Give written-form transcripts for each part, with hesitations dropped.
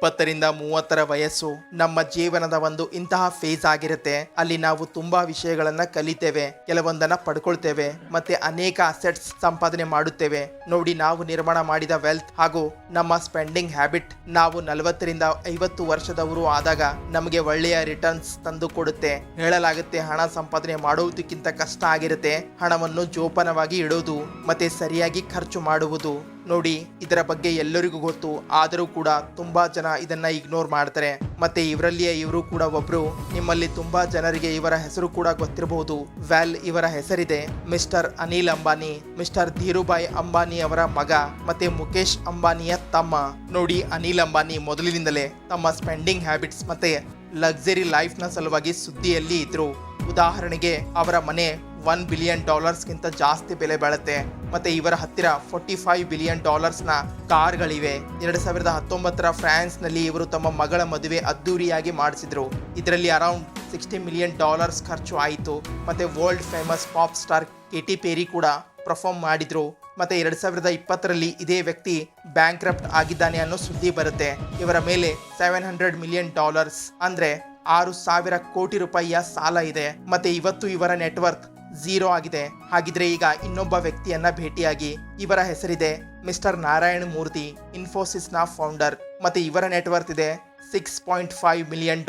20ರಿಂದ 30ರ ವಯಸ್ಸು ನಮ್ಮ ಜೀವನದ ಒಂದು ಇಂತಹ ಫೇಸ್ ಆಗಿರುತ್ತೆ. ಅಲ್ಲಿ ನಾವು ತುಂಬಾ ವಿಷಯಗಳನ್ನ ಕಲಿತೇವೆ, ಕೆಲವೊಂದನ್ನ ಪಡ್ಕೊಳ್ತೇವೆ, ಮತ್ತೆ ಅನೇಕ ಅಸೆಟ್ಸ್ ಸಂಪಾದನೆ ಮಾಡುತ್ತೇವೆ. ನೋಡಿ, ನಾವು ನಿರ್ಮಾಣ ಮಾಡಿದ ವೆಲ್ತ್ ಹಾಗೂ ನಮ್ಮ ಸ್ಪೆಂಡಿಂಗ್ ಹ್ಯಾಬಿಟ್ ನಾವು 40ರಿಂದ 50 ವರ್ಷದವರು ಆದಾಗ ನಮಗೆ ಒಳ್ಳೆಯ ರಿಟರ್ನ್ಸ್ ತಂದು ಕೊಡುತ್ತೆ. ಹೇಳಲಾಗುತ್ತೆ, ಹಣ ಸಂಪಾದನೆ ಮಾಡುವುದಕ್ಕಿಂತ ಕಷ್ಟ ಆಗಿರುತ್ತೆ ಹಣವನ್ನು ಜೋಪಾನವಾಗಿ ಇಡೋದು ಮತ್ತೆ ಸರಿಯಾಗಿ ಖರ್ಚು ಮಾಡುವುದು. ನೋಡಿ, ಇದರ ಬಗ್ಗೆ ಎಲ್ಲರಿಗೂ ಗೊತ್ತು, ಆದರೂ ಕೂಡ ತುಂಬಾ ಜನ ಇದನ್ನ ಇಗ್ನೋರ್ ಮಾಡ್ತಾರೆ. ಮತ್ತೆ ಇವರಲ್ಲಿಯೇ ಇವರು ಕೂಡ ಒಬ್ರು. ನಿಮ್ಮಲ್ಲಿ ತುಂಬಾ ಜನರಿಗೆ ಇವರ ಹೆಸರು ಕೂಡ ಗೊತ್ತಿರಬಹುದು. ಇವರ ಹೆಸರಿದೆ ಮಿಸ್ಟರ್ ಅನಿಲ್ ಅಂಬಾನಿ, ಮಿಸ್ಟರ್ ಧೀರುಭಾಯ್ ಅಂಬಾನಿ ಅವರ ಮಗ ಮತ್ತೆ ಮುಖೇಶ್ ಅಂಬಾನಿಯ ತಮ್ಮ. ನೋಡಿ, ಅನಿಲ್ ಅಂಬಾನಿ ಮೊದಲಿನಿಂದಲೇ ತಮ್ಮ ಸ್ಪೆಂಡಿಂಗ್ ಹ್ಯಾಬಿಟ್ಸ್ ಮತ್ತೆ ಲಕ್ಸರಿ ಲೈಫ್ ನ ಸಲುವಾಗಿ ಸುದ್ದಿಯಲ್ಲಿ ಇದ್ರು. ಉದಾಹರಣೆಗೆ ಅವರ ಮನೆ $1 ಬಿಲಿಯನ್ ಗಿಂತ ಜಾಸ್ತಿ ಬೆಲೆ ಬಾಳುತ್ತೆ. ಮತ್ತೆ ಇವರ ಹತ್ತಿರ $45 ಬಿಲಿಯನ್ ನ ಕಾರ್ಗಳಿವೆ. 2019ರ ಫ್ರಾನ್ಸ್ ನಲ್ಲಿ ಇವರು ತಮ್ಮ ಮಗಳ ಮದುವೆ ಅದ್ದೂರಿಯಾಗಿ ಮಾಡಿಸಿದ್ರು. ಇದರಲ್ಲಿ ಅರೌಂಡ್ $60 ಮಿಲಿಯನ್ ಖರ್ಚು ಆಯಿತು. ಮತ್ತೆ world famous pop star Katy Perry ಕೂಡ ಪರ್ಫಾರ್ಮ್ ಮಾಡಿದ್ರು. ಮತ್ತೆ 2020ರಲ್ಲಿ ಇದೇ ವ್ಯಕ್ತಿ ಬ್ಯಾಂಕ್ರಪ್ಟ್ ಆಗಿದ್ದಾನೆ ಅನ್ನೋ ಸುದ್ದಿ ಬರುತ್ತೆ. ಇವರ ಮೇಲೆ $700 ಮಿಲಿಯನ್ ಅಂದ್ರೆ 6,000 ಕೋಟಿ ರೂಪಾಯಿಯ ಸಾಲ ಇದೆ. ಮತ್ತೆ ಇವತ್ತು ಇವರ ನೆಟ್ವರ್ಕ್ 0 ಆಗಿದೆ. ಹಾಗಿದ್ರೆ ಈಗ ಇನ್ನೊಬ್ಬ ವ್ಯಕ್ತಿಯನ್ನ ಭೇಟಿಯಾಗಿ. ಇವರ ಹೆಸರಿದೆ ಮಿಸ್ಟರ್ ನಾರಾಯಣ ಮೂರ್ತಿ, ಇನ್ಫೋಸಿಸ್ನ ಫೌಂಡರ್. ಮತ್ತೆ ಇವರ ನೆಟ್ವರ್ಕ್ ಇದೆ $6.5 ಮಿಲಿಯನ್.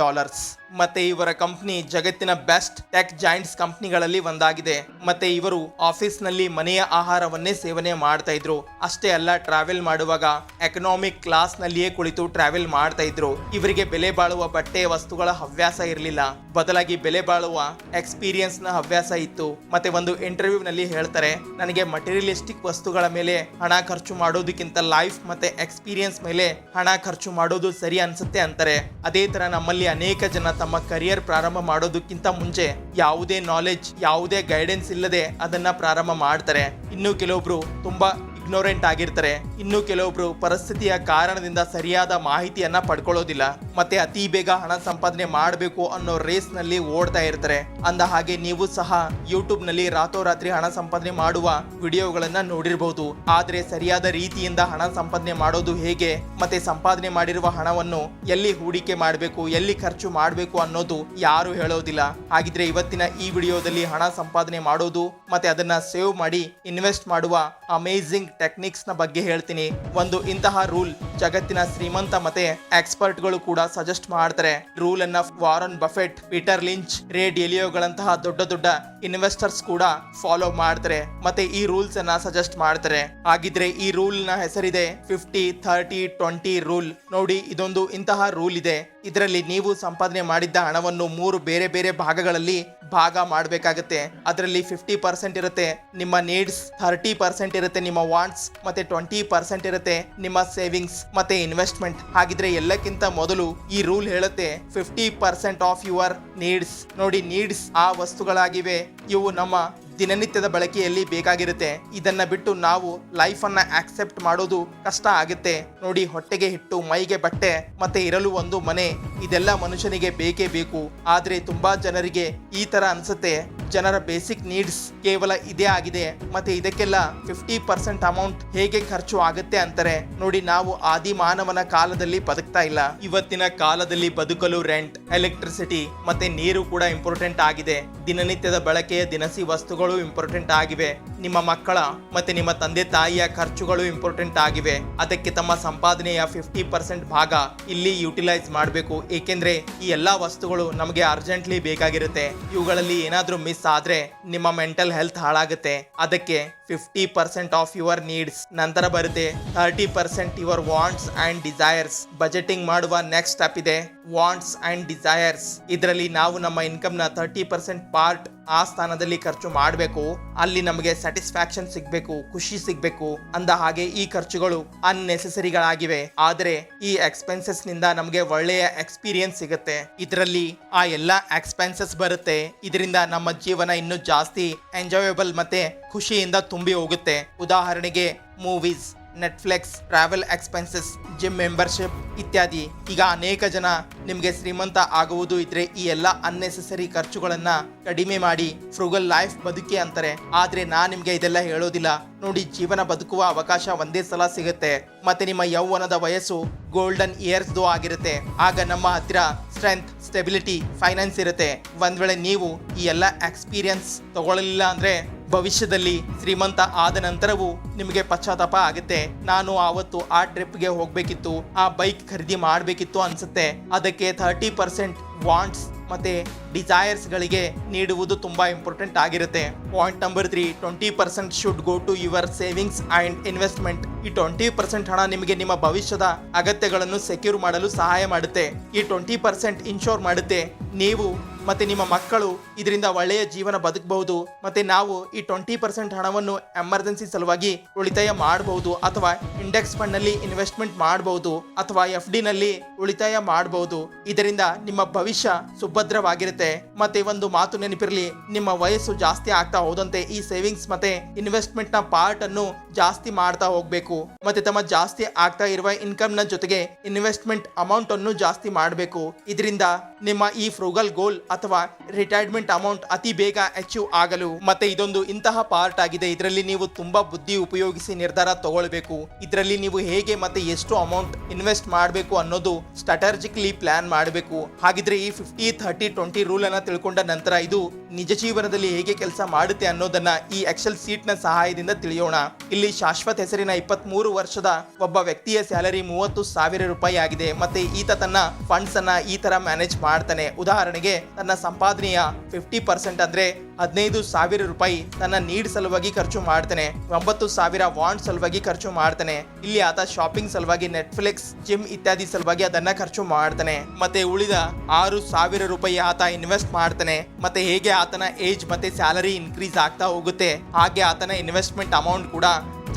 ಮತ್ತೆ ಇವರ ಕಂಪ್ನಿ ಜಗತ್ತಿನ ಬೆಸ್ಟ್ ಟೆಕ್ ಜಾಯಿಂಟ್ಸ್ ಕಂಪ್ನಿಗಳಲ್ಲಿ ಒಂದಾಗಿದೆ. ಮತ್ತೆ ಇವರು ಆಫೀಸ್ ನಲ್ಲಿ ಮನೆಯ ಆಹಾರವನ್ನೇ ಸೇವನೆ ಮಾಡ್ತಾ ಇದ್ರು. ಅಷ್ಟೇ ಅಲ್ಲ, ಟ್ರಾವೆಲ್ ಮಾಡುವಾಗ ಎಕನಾಮಿಕ್ ಕ್ಲಾಸ್ ನಲ್ಲಿಯೇ ಕುಳಿತು ಟ್ರಾವೆಲ್ ಮಾಡ್ತಾ ಇದ್ರು. ಇವರಿಗೆ ಬೆಲೆ ಬಾಳುವ ಬಟ್ಟೆ ವಸ್ತುಗಳ ಹವ್ಯಾಸ ಇರಲಿಲ್ಲ, ಬದಲಾಗಿ ಬೆಲೆ ಬಾಳುವ ಎಕ್ಸ್ಪೀರಿಯನ್ಸ್ ನ ಹವ್ಯಾಸ ಇತ್ತು. ಮತ್ತೆ ಒಂದು ಇಂಟರ್ವ್ಯೂ ನಲ್ಲಿ ಹೇಳ್ತಾರೆ, ನನಗೆ ಮಟೀರಿಯಲಿಸ್ಟಿಕ್ ವಸ್ತುಗಳ ಮೇಲೆ ಹಣ ಖರ್ಚು ಮಾಡೋದಕ್ಕಿಂತ ಲೈಫ್ ಮತ್ತೆ ಎಕ್ಸ್ಪೀರಿಯನ್ಸ್ ಮೇಲೆ ಹಣ ಖರ್ಚು ಮಾಡೋದು ಸರಿ ಅನ್ಸುತ್ತೆ ಅಂತಾರೆ. ಅದೇ ತರ ನಮ್ಮಲ್ಲಿ ಅನೇಕ ಜನ ತಮ್ಮ ಕರಿಯರ್ ಪ್ರಾರಂಭ ಮಾಡೋದಕ್ಕಿಂತ ಮುಂಚೆ ಯಾವುದೇ ನಾಲೆಜ್, ಯಾವುದೇ ಗೈಡೆನ್ಸ್ ಇಲ್ಲದೆ ಅದನ್ನ ಪ್ರಾರಂಭ ಮಾಡ್ತಾರೆ. ಇನ್ನು ಕೆಲವೊಬ್ರು ತುಂಬಾ ಇಗ್ನೋರೆಂಟ್ ಆಗಿರ್ತಾರೆ. ಇನ್ನು ಕೆಲವೊಬ್ರು ಪರಿಸ್ಥಿತಿಯ ಕಾರಣದಿಂದ ಸರಿಯಾದ ಮಾಹಿತಿಯನ್ನ ಪಡ್ಕೊಳ್ಳೋದಿಲ್ಲ. ಮತ್ತೆ ಅತಿ ಬೇಗ ಹಣ ಸಂಪಾದನೆ ಮಾಡಬೇಕು ಅನ್ನೋ ರೇಸ್ ನಲ್ಲಿ ಓಡ್ತಾ ಇರ್ತಾರೆ. ಅಂದ ಹಾಗೆ ನೀವು ಸಹ ಯೂಟ್ಯೂಬ್ ನಲ್ಲಿ ರಾತ್ರೋರಾತ್ರಿ ಹಣ ಸಂಪಾದನೆ ಮಾಡುವ ವಿಡಿಯೋಗಳನ್ನ ನೋಡಿರಬಹುದು. ಆದ್ರೆ ಸರಿಯಾದ ರೀತಿಯಿಂದ ಹಣ ಸಂಪಾದನೆ ಮಾಡೋದು ಹೇಗೆ, ಮತ್ತೆ ಸಂಪಾದನೆ ಮಾಡಿರುವ ಹಣವನ್ನು ಎಲ್ಲಿ ಹೂಡಿಕೆ ಮಾಡಬೇಕು, ಎಲ್ಲಿ ಖರ್ಚು ಮಾಡಬೇಕು ಅನ್ನೋದು ಯಾರು ಹೇಳೋದಿಲ್ಲ. ಹಾಗಿದ್ರೆ ಇವತ್ತಿನ ಈ ವಿಡಿಯೋದಲ್ಲಿ ಹಣ ಸಂಪಾದನೆ ಮಾಡೋದು ಮತ್ತೆ ಅದನ್ನ ಸೇವ್ ಮಾಡಿ ಇನ್ವೆಸ್ಟ್ ಮಾಡುವ ಅಮೇಜಿಂಗ್ ಟೆಕ್ನಿಕ್ಸ್ ನ ಬಗ್ಗೆ ಹೇಳ್ತೀನಿ. ಒಂದು ಇಂತಹ ರೂಲ್ ಜಗತ್ತಿನ ಶ್ರೀಮಂತ ಮತ್ತೆ ಎಕ್ಸ್ಪರ್ಟ್ ಗಳು ಕೂಡ ಸಜೆಸ್ಟ್ ಮಾಡ್ತಾರೆ. ರೂಲ್ ಅನ್ನ ವಾರನ್ ಬಫೆಟ್, ಪೀಟರ್ ಲಿಂಚ್, ರೇ ಡೆಲಿಯೋಗಳಂತಹ ದೊಡ್ಡ ದೊಡ್ಡ ಇನ್ವೆಸ್ಟರ್ಸ್ ಕೂಡ ಫಾಲೋ ಮಾಡ್ತಾರೆ. ಮತ್ತೆ ಈ ರೂಲ್ಸ್ ಅನ್ನ ಸಜೆಸ್ಟ್ ಮಾಡ್ತಾರೆ. ಹಾಗಿದ್ರೆ ಈ ರೂಲ್ ನ ಹೆಸರಿದೆ 50-30-20 ರೂಲ್. ನೋಡಿ, ಇದೊಂದು ಇಂತಹ ರೂಲ್ ಇದೆ. ಇದರಲ್ಲಿ ನೀವು ಸಂಪಾದನೆ ಮಾಡಿದ್ದ ಹಣವನ್ನು 3 ಬೇರೆ ಬೇರೆ ಭಾಗಗಳಲ್ಲಿ ಭಾಗ ಮಾಡಬೇಕಾಗುತ್ತೆ. ಅದರಲ್ಲಿ 50% ಇರುತ್ತೆ ನಿಮ್ಮ ನೀಡ್ಸ್, 30% ಇರುತ್ತೆ ನಿಮ್ಮ ವಾಂಟ್ಸ್, ಮತ್ತೆ 20% ಇರುತ್ತೆ ನಿಮ್ಮ ಸೇವಿಂಗ್ಸ್ ಮತ್ತೆ ಇನ್ವೆಸ್ಟ್ಮೆಂಟ್. ಹಾಗಿದ್ರೆ ಎಲ್ಲಕ್ಕಿಂತ ಮೊದಲು ಈ ರೂಲ್ ಹೇಳುತ್ತೆ 50% ಆಫ್ ಯುವರ್ ನೀಡ್ಸ್. ನೋಡಿ, ನೀಡ್ಸ್ ಆ ವಸ್ತುಗಳಾಗಿವೆ, ಇವು ನಮ್ಮ ದಿನನಿತ್ಯದ ಬಳಕೆಯಲ್ಲಿ ಬೇಕಾಗಿರುತ್ತೆ. ಇದನ್ನ ಬಿಟ್ಟು ನಾವು ಲೈಫ್ ಅನ್ನ ಆಕ್ಸೆಪ್ಟ್ ಮಾಡೋದು ಕಷ್ಟ ಆಗುತ್ತೆ. ನೋಡಿ, ಹೊಟ್ಟೆಗೆ ಹಿಟ್ಟು, ಮೈಗೆ ಬಟ್ಟೆ ಮತ್ತೆ ಇರಲು ಒಂದು ಮನೆ, ಇದೆಲ್ಲ ಮನುಷ್ಯನಿಗೆ ಬೇಕೇ ಬೇಕು. ಆದ್ರೆ ತುಂಬಾ ಜನರಿಗೆ ಈ ತರ ಅನ್ಸುತ್ತೆ, ಜನರ ಬೇಸಿಕ್ ನೀಡ್ಸ್ ಕೇವಲ ಇದೇ ಆಗಿದೆ, ಮತ್ತೆ ಇದಕ್ಕೆಲ್ಲ 50% ಅಮೌಂಟ್ ಹೇಗೆ ಖರ್ಚು ಆಗುತ್ತೆ ಅಂತಾರೆ. ನೋಡಿ, ನಾವು ಆದಿ ಮಾನವನ ಕಾಲದಲ್ಲಿ ಬದುಕ್ತಾ ಇಲ್ಲ. ಇವತ್ತಿನ ಕಾಲದಲ್ಲಿ ಬದುಕಲು ರೆಂಟ್, ಎಲೆಕ್ಟ್ರಿಸಿಟಿ ಮತ್ತೆ ನೀರು ಕೂಡ ಇಂಪಾರ್ಟೆಂಟ್ ಆಗಿದೆ. ದಿನನಿತ್ಯದ ಬಳಕೆಯ ದಿನಸಿ ವಸ್ತುಗಳು ಇಂಪಾರ್ಟೆಂಟ್ ಆಗಿವೆ. ನಿಮ್ಮ ಮಕ್ಕಳ ಮತ್ತೆ ನಿಮ್ಮ ತಂದೆ ತಾಯಿಯ ಖರ್ಚುಗಳು ಇಂಪಾರ್ಟೆಂಟ್ ಆಗಿವೆ. ಅದಕ್ಕೆ ತಮ್ಮ ಸಂಪಾದನೆಯ 50% ಭಾಗ ಇಲ್ಲಿ ಯುಟಿಲೈಸ್ ಮಾಡಬೇಕು. ಏಕೆಂದ್ರೆ ಈ ಎಲ್ಲಾ ವಸ್ತುಗಳು ನಮಗೆ ಅರ್ಜೆಂಟ್ಲಿ ಬೇಕಾಗಿರುತ್ತೆ. ಇವುಗಳಲ್ಲಿ ಏನಾದ್ರೂ ಮಿಸ್ ಆದ್ರೆ ನಿಮ್ಮ ಮೆಂಟಲ್ ಹೆಲ್ತ್ ಹಾಳಾಗುತ್ತೆ. ಅದಕ್ಕೆ 50% ಆಫ್ ಯುವರ್ ನೀಡ್ಸ್. ನಂತರ ಬರುತ್ತೆ 30% your wants and desires. Budgeting ಮಾಡುವ ನೆಕ್ಸ್ಟ್ ಸ್ಟೆಪ್ ಇದೆ ವಾಂಟ್ಸ್ ಅಂಡ್ ಡಿಸೈರ್ಸ್. ಇದರಲ್ಲಿ ನಾವು ನಮ್ಮ ಇನ್ಕಮ್ ನ 30% ಪಾರ್ಟ್ ಆ ಸ್ಥಾನದಲ್ಲಿ ಖರ್ಚು ಮಾಡಬೇಕು. ಅಲ್ಲಿ ನಮಗೆ ಸ್ಯಾಟಿಸ್ಫ್ಯಾಕ್ಷನ್ ಸಿಗ್ಬೇಕು, ಖುಷಿ ಸಿಗ್ಬೇಕು. ಅಂದ ಹಾಗೆ ಈ ಖರ್ಚುಗಳು ಅನ್ನೆಸೆಸರಿಗಳಾಗಿವೆ. ಆದರೆ ಈ ಎಕ್ಸ್ಪೆನ್ಸಸ್ ನಿಂದ ನಮಗೆ ಒಳ್ಳೆಯ ಎಕ್ಸ್ಪೀರಿಯನ್ಸ್ ಸಿಗುತ್ತೆ. ಇದರಲ್ಲಿ ಆ ಎಲ್ಲಾ ಎಕ್ಸ್ಪೆನ್ಸಸ್ ಬರುತ್ತೆ. ಇದರಿಂದ ನಮ್ಮ ಜೀವನ ಇನ್ನೂ ಜಾಸ್ತಿ ಎಂಜಾಯಬಲ್ ಮತ್ತೆ ಖುಷಿಯಿಂದ ತುಂಬಿ ಹೋಗುತ್ತೆ. ಉದಾಹರಣೆಗೆ movies, Netflix, travel expenses, gym membership ಇತ್ಯಾದಿ. ಈಗ ಅನೇಕ ಜನ ನಿಮಗೆ ಶ್ರೀಮಂತ ಆಗುವುದು ಇದ್ರೆ ಈ ಎಲ್ಲ ಅನ್ನೆಸೆಸರಿ ಖರ್ಚುಗಳನ್ನ ಕಡಿಮೆ ಮಾಡಿ ಫ್ರೂಗಲ್ ಲೈಫ್ ಬದುಕಿ ಅಂತಾರೆ. ಆದ್ರೆ ನಾನ್ ನಿಮ್ಗೆ ಇದೆಲ್ಲ ಹೇಳೋದಿಲ್ಲ. ನೋಡಿ, ಜೀವನ ಬದುಕುವ ಅವಕಾಶ ಒಂದೇ ಸಲ ಸಿಗುತ್ತೆ. ಮತ್ತೆ ನಿಮ್ಮ ಯೌವನದ ವಯಸ್ಸು ಗೋಲ್ಡನ್ ಇಯರ್ಸ್ದು ಆಗಿರುತ್ತೆ. ಆಗ ನಮ್ಮ ಹತ್ತಿರ ಸ್ಟ್ರೆಂತ್, ಸ್ಟೆಬಿಲಿಟಿ, ಫೈನಾನ್ಸ್ ಇರುತ್ತೆ. ಒಂದ್ ವೇಳೆ ನೀವು ಈ ಎಲ್ಲ ಎಕ್ಸ್ಪೀರಿಯನ್ಸ್ ತಗೊಳ್ಳಲಿಲ್ಲ ಅಂದ್ರೆ ಭವಿಷ್ಯದಲ್ಲಿ ಶ್ರೀಮಂತ ಆದ ನಂತರವೂ ನಿಮಗೆ ಪಶ್ಚಾತ್ತಾಪ ಆಗುತ್ತೆ. ನಾನು ಆವತ್ತು ಆ ಟ್ರಿಪ್ಗೆ ಹೋಗ್ಬೇಕಿತ್ತು, ಆ ಬೈಕ್ ಖರೀದಿ ಮಾಡಬೇಕಿತ್ತು ಅನ್ಸುತ್ತೆ. ಅದಕ್ಕೆ 30% ವಾಂಟ್ಸ್ ಮತ್ತೆ ಡಿಸೈರ್ಸ್ ಗಳಿಗೆ ನೀಡುವುದು ತುಂಬಾ ಇಂಪಾರ್ಟೆಂಟ್ ಆಗಿರುತ್ತೆ. Point number 3, 20% should go to your savings and investment. ಈ 20% ಹಣ ನಿಮಗೆ ನಿಮ್ಮ ಭವಿಷ್ಯದ ಅಗತ್ಯಗಳನ್ನು ಸೆಕ್ಯೂರ್ ಮಾಡಲು ಸಹಾಯ ಮಾಡುತ್ತೆ. ಈ 20% ಇನ್ಶೋರ್ ಮಾಡುತ್ತೆ ನೀವು ಮತ್ತೆ ನಿಮ್ಮ ಮಕ್ಕಳು ಇದರಿಂದ ಒಳ್ಳೆಯ ಜೀವನ ಬದುಕಬಹುದು. ಮತ್ತೆ ನಾವು ಈ 20% ಹಣವನ್ನು ಎಮರ್ಜೆನ್ಸಿ ಸಲುವಾಗಿ ಉಳಿತಾಯ ಮಾಡಬಹುದು, ಅಥವಾ ಇಂಡೆಕ್ಸ್ ಫಂಡ್ ನಲ್ಲಿ ಇನ್ವೆಸ್ಟ್ಮೆಂಟ್ ಮಾಡಬಹುದು, ಅಥವಾ FD ನಲ್ಲಿ ಉಳಿತಾಯ ಮಾಡಬಹುದು. ಇದರಿಂದ ನಿಮ್ಮ ಭವಿಷ್ಯ ಸುಭದ್ರವಾಗಿರುತ್ತೆ. ಮತ್ತೆ ಒಂದು ಮಾತು ನೆನಪಿರಲಿ, ನಿಮ್ಮ ವಯಸ್ಸು ಜಾಸ್ತಿ ಆಗ್ತಾ ಹೋದಂತೆ ಈ ಸೇವಿಂಗ್ಸ್ ಮತ್ತೆ ಇನ್ವೆಸ್ಟ್ಮೆಂಟ್ ನ ಪಾರ್ಟ್ ಅನ್ನು ಜಾಸ್ತಿ ಮಾಡ್ತಾ ಹೋಗ್ಬೇಕು. ಮತ್ತೆ ತಮ್ಮ ಜಾಸ್ತಿ ಆಗ್ತಾ ಇರುವ ಇನ್ಕಮ್ ನ ಜೊತೆಗೆ ಇನ್ವೆಸ್ಟ್ಮೆಂಟ್ ಅಮೌಂಟ್ ಅನ್ನು ಜಾಸ್ತಿ ಮಾಡಬೇಕು. ಇದರಿಂದ ನಿಮ್ಮ ಈ ಫ್ರೂಗಲ್ ಗೋಲ್ ಅಥವಾ ರಿಟೈರ್ಮೆಂಟ್ ಅಮೌಂಟ್ ಅತಿ ಬೇಗ ಅಚೀವ್ ಆಗಲು. ಮತ್ತೆ ಇದೊಂದು ಇಂತಹ ಪಾರ್ಟ್ ಆಗಿದೆ, ಇದರಲ್ಲಿ ನೀವು ತುಂಬಾ ಬುದ್ಧಿ ಉಪಯೋಗಿಸಿ ನಿರ್ಧಾರ ತಗೊಳ್ಬೇಕು. ಇದರಲ್ಲಿ ನೀವು ಹೇಗೆ ಮತ್ತೆ ಎಷ್ಟು ಅಮೌಂಟ್ ಇನ್ವೆಸ್ಟ್ ಮಾಡಬೇಕು ಅನ್ನೋದು ಸ್ಟ್ರಾಟಜಿಕಲಿ ಪ್ಲಾನ್ ಮಾಡಬೇಕು. ಹಾಗಿದ್ರೆ ಈ 50-30-20 ರೂಲ್ ಅನ್ನ ತಿಳ್ಕೊಂಡ ನಂತರ ಇದು ನಿಜ ಜೀವನದಲ್ಲಿ ಹೇಗೆ ಕೆಲಸ ಮಾಡುತ್ತೆ ಅನ್ನೋದನ್ನ ಈ ಎಕ್ಸೆಲ್ ಶೀಟ್ ನ ಸಹಾಯದಿಂದ ತಿಳಿಯೋಣ. ಇಲ್ಲಿ ಶಾಶ್ವತ್ ಹೆಸರಿನ 23 ವರ್ಷದ ಒಬ್ಬ ವ್ಯಕ್ತಿಯ ಸ್ಯಾಲರಿ 30,000 ರೂಪಾಯಿ ಆಗಿದೆ. ಮತ್ತೆ ಈತ ತನ್ನ ಫಂಡ್ಸ್ ಅನ್ನ ಈ ತರ ಮ್ಯಾನೇಜ್ ಮಾಡ್ತಾನೆ. ಉದಾಹರಣೆಗೆ ತನ್ನ ಸಂಪಾದನೆಯ 50% ಅಂದ್ರೆ 15,000 ರೂಪಾಯಿ ತನ್ನ ನೀಡ್ ಸಲುವಾಗಿ ಖರ್ಚು ಮಾಡ್ತಾನೆ. 9,000 ವಾಂಟ್ ಸಲುವಾಗಿ ಖರ್ಚು ಮಾಡ್ತಾನೆ. ಇಲ್ಲಿ ಆತ ಶಾಪಿಂಗ್ ಸಲುವಾಗಿ, ನೆಟ್ಫ್ಲಿಕ್ಸ್, ಜಿಮ್ ಇತ್ಯಾದಿ ಸಲುವಾಗಿ ಅದನ್ನ ಖರ್ಚು ಮಾಡ್ತಾನೆ. ಮತ್ತೆ ಉಳಿದ 6,000 ರೂಪಾಯಿ ಆತ ಇನ್ವೆಸ್ಟ್ ಮಾಡ್ತಾನೆ. ಮತ್ತೆ ಹೇಗೆ ಆತನ ಏಜ್ ಮತ್ತೆ ಸ್ಯಾಲರಿ ಇನ್ಕ್ರೀಸ್ ಆಗ್ತಾ ಹೋಗುತ್ತೆ ಹಾಗೆ ಆತನ ಇನ್ವೆಸ್ಟ್ಮೆಂಟ್ ಅಮೌಂಟ್ ಕೂಡ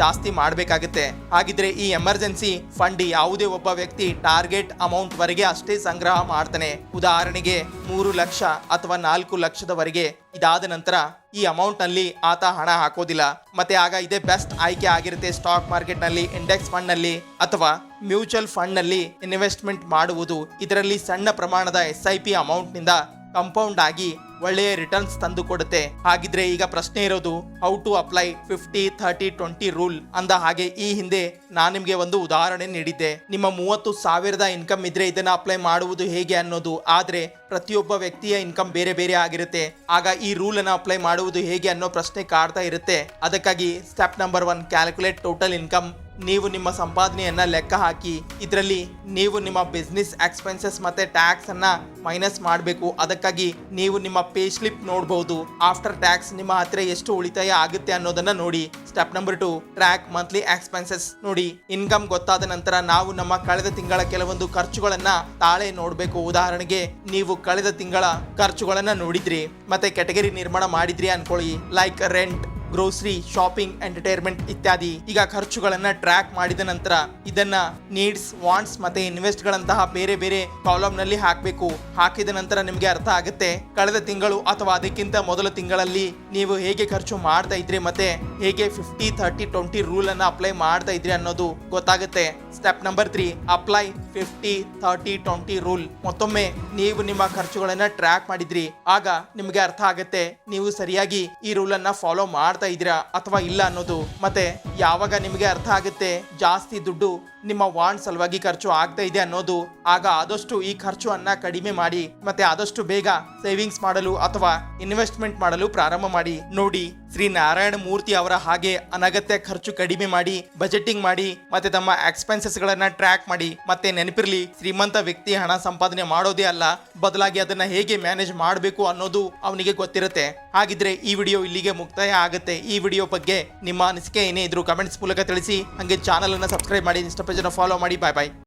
ಜಾಸ್ತಿ ಮಾಡಬೇಕಾಗುತ್ತೆ. ಹಾಗಿದ್ರೆ ಈ ಎಮರ್ಜೆನ್ಸಿ ಫಂಡ್ ಯಾವುದೇ ಒಬ್ಬ ವ್ಯಕ್ತಿ ಟಾರ್ಗೆಟ್ ಅಮೌಂಟ್ ವರೆಗೆ ಅಷ್ಟೇ ಸಂಗ್ರಹ ಮಾಡ್ತಾನೆ. ಉದಾಹರಣೆಗೆ 3 ಲಕ್ಷ ಅಥವಾ 4 ಲಕ್ಷದವರೆಗೆ. ಇದಾದ ನಂತರ ಈ ಅಮೌಂಟ್ ನಲ್ಲಿ ಆತ ಹಣ ಹಾಕೋದಿಲ್ಲ. ಮತ್ತೆ ಆಗ ಇದೇ ಬೆಸ್ಟ್ ಆಯ್ಕೆ ಆಗಿರುತ್ತೆ. ಸ್ಟಾಕ್ ಮಾರ್ಕೆಟ್ ನಲ್ಲಿ, ಇಂಡೆಕ್ಸ್ ಫಂಡ್ ನಲ್ಲಿ ಅಥವಾ ಮ್ಯೂಚುವಲ್ ಫಂಡ್ ನಲ್ಲಿ ಇನ್ವೆಸ್ಟ್ಮೆಂಟ್ ಮಾಡುವುದು. ಇದರಲ್ಲಿ ಸಣ್ಣ ಪ್ರಮಾಣದ SIP ಅಮೌಂಟ್ ನಿಂದ ಕಂಪೌಂಡ್ ಆಗಿ ಒಳ್ಳೆಯ ರಿಟರ್ನ್ಸ್ ತಂದು ಕೊಡುತ್ತೆ. ಹಾಗಿದ್ರೆ ಈಗ ಪ್ರಶ್ನೆ ಇರೋದು, ಹೌ ಟು ಅಪ್ಲೈ 50-30-20 ರೂಲ್ ಅಂದ ಹಾಗೆ ಈ ಹಿಂದೆ ನಾನು ನಿಮ್ಗೆ ಒಂದು ಉದಾಹರಣೆ ನೀಡಿದ್ದೆ. ನಿಮ್ಮ 30,000 ಇನ್ಕಮ್ ಇದ್ರೆ ಇದನ್ನ ಅಪ್ಲೈ ಮಾಡುವುದು ಹೇಗೆ ಅನ್ನೋದು. ಆದ್ರೆ ಪ್ರತಿಯೊಬ್ಬ ವ್ಯಕ್ತಿಯ ಇನ್ಕಮ್ ಬೇರೆ ಬೇರೆ ಆಗಿರುತ್ತೆ. ಆಗ ಈ ರೂಲ್ ಅನ್ನ ಅಪ್ಲೈ ಮಾಡುವುದು ಹೇಗೆ ಅನ್ನೋ ಪ್ರಶ್ನೆ ಕಾಡ್ತಾ ಇರುತ್ತೆ. ಅದಕ್ಕಾಗಿ step number 1, calculate total income. ನೀವು ನಿಮ್ಮ ಸಂಪಾದನೆಯನ್ನ ಲೆಕ್ಕ ಹಾಕಿ. ಇದರಲ್ಲಿ ನೀವು ನಿಮ್ಮ ಬಿಸ್ನೆಸ್ ಎಕ್ಸ್ಪೆನ್ಸಸ್ ಮತ್ತೆ ಟ್ಯಾಕ್ಸ್ ಅನ್ನ ಮೈನಸ್ ಮಾಡಬೇಕು. ಅದಕ್ಕಾಗಿ ನೀವು ನಿಮ್ಮ ಪೇ ಸ್ಲಿಪ್ ನೋಡಬಹುದು. ಆಫ್ಟರ್ ಟ್ಯಾಕ್ಸ್ ನಿಮ್ಮ ಹತ್ರ ಎಷ್ಟು ಉಳಿತಾಯ ಆಗುತ್ತೆ ಅನ್ನೋದನ್ನ ನೋಡಿ. Step number 2, track monthly expenses. ನೋಡಿ, ಇನ್ಕಮ್ ಗೊತ್ತಾದ ನಂತರ ನಾವು ನಮ್ಮ ಕಳೆದ ತಿಂಗಳ ಕೆಲವೊಂದು ಖರ್ಚುಗಳನ್ನ ತಾಳೆ ನೋಡಬೇಕು. ಉದಾಹರಣೆಗೆ ನೀವು ಕಳೆದ ತಿಂಗಳ ಖರ್ಚುಗಳನ್ನ ನೋಡಿದ್ರಿ ಮತ್ತೆ ಕೆಟಗರಿ ನಿರ್ಮಾಣ ಮಾಡಿದ್ರಿ ಅನ್ಕೊಳ್ಳಿ, like rent, grocery, shopping, entertainment ಇತ್ಯಾದಿ. ಈಗ ಖರ್ಚುಗಳನ್ನ ಟ್ರ್ಯಾಕ್ ಮಾಡಿದ ನಂತರ ಇದನ್ನ ನೀಡ್ಸ್, ವಾಂಟ್ಸ್ ಮತ್ತೆ ಇನ್ವೆಸ್ಟ್ ಗಳಂತಹ ಬೇರೆ ಬೇರೆ ಕಾಲಮ್ ನಲ್ಲಿ ಹಾಕಬೇಕು. ಹಾಕಿದ ನಂತರ ನಿಮ್ಗೆ ಅರ್ಥ ಆಗುತ್ತೆ ಕಳೆದ ತಿಂಗಳು ಅಥವಾ ಅದಕ್ಕಿಂತ ಮೊದಲ ತಿಂಗಳಲ್ಲಿ ನೀವು ಹೇಗೆ ಖರ್ಚು ಮಾಡ್ತಾ ಇದ್ರಿ ಮತ್ತೆ ಹೇಗೆ 50-30-20 ರೂಲ್ ಅನ್ನ ಅಪ್ಲೈ ಮಾಡ್ತಾ ಇದ್ರಿ ಅನ್ನೋದು ಗೊತ್ತಾಗುತ್ತೆ. Step number 3, apply 50-30-20 rule. ಮತ್ತೊಮ್ಮೆ ನೀವು ನಿಮ್ಮ ಖರ್ಚುಗಳನ್ನ ಟ್ರ್ಯಾಕ್ ಮಾಡಿದ್ರಿ, ಆಗ ನಿಮ್ಗೆ ಅರ್ಥ ಆಗುತ್ತೆ ನೀವು ಸರಿಯಾಗಿ ಈ ರೂಲ್ ಅನ್ನ ಫಾಲೋ ಮಾಡ್ತಾ ಇದ್ದೀರಾ ಅಥವಾ ಇಲ್ಲ ಅನ್ನೋದು. ಮತ್ತೆ ಯಾವಾಗ ನಿಮಗೆ ಅರ್ಥ ಆಗುತ್ತೆ ಜಾಸ್ತಿ ದುಡ್ಡು ನಿಮ್ಮ ವಾಂಟ್ ಸಲುವಾಗಿ ಖರ್ಚು ಆಗ್ತಾ ಇದೆ ಅನ್ನೋದು, ಆಗ ಆದಷ್ಟು ಈ ಖರ್ಚು ಅನ್ನ ಕಡಿಮೆ ಮಾಡಿ ಮತ್ತೆ ಆದಷ್ಟು ಬೇಗ ಸೇವಿಂಗ್ಸ್ ಮಾಡಲು ಅಥವಾ ಇನ್ವೆಸ್ಟ್ಮೆಂಟ್ ಮಾಡಲು ಪ್ರಾರಂಭ ಮಾಡಿ. ನೋಡಿ, ಶ್ರೀ ನಾರಾಯಣ ಮೂರ್ತಿ ಅವರ ಹಾಗೆ ಅನಗತ್ಯ ಖರ್ಚು ಕಡಿಮೆ ಮಾಡಿ, ಬಜೆಟಿಂಗ್ ಮಾಡಿ ಮತ್ತೆ ತಮ್ಮ ಎಕ್ಸ್ಪೆನ್ಸಸ್ ಗಳನ್ನ ಟ್ರ್ಯಾಕ್ ಮಾಡಿ. ಮತ್ತೆ ನೆನಪಿರ್ಲಿ, ಶ್ರೀಮಂತ ವ್ಯಕ್ತಿ ಹಣ ಸಂಪಾದನೆ ಮಾಡೋದೇ ಅಲ್ಲ, ಬದಲಾಗಿ ಅದನ್ನ ಹೇಗೆ ಮ್ಯಾನೇಜ್ ಮಾಡಬೇಕು ಅನ್ನೋದು ಅವನಿಗೆ ಗೊತ್ತಿರುತ್ತೆ. ಹಾಗಿದ್ರೆ ಈ ವಿಡಿಯೋ ಇಲ್ಲಿಗೆ ಮುಕ್ತಾಯ ಆಗುತ್ತೆ. ಈ ವಿಡಿಯೋ ಬಗ್ಗೆ ನಿಮ್ಮ ಅನಿಸಿಕೆ ಏನೇ ಇದ್ರು ಕಮೆಂಟ್ಸ್ ಮೂಲಕ ತಿಳಿಸಿ. ಹಾಗೆ ಚಾನಲ್ ಅನ್ನ ಸಬ್ಸ್ಕ್ರೈಬ್ ಮಾಡಿ, ಇನ್ಸ್ಟಾ ಪೇಜ್ ಅನ್ನು ಫಾಲೋ ಮಾಡಿ. ಬಾಯ್ ಬಾಯ್.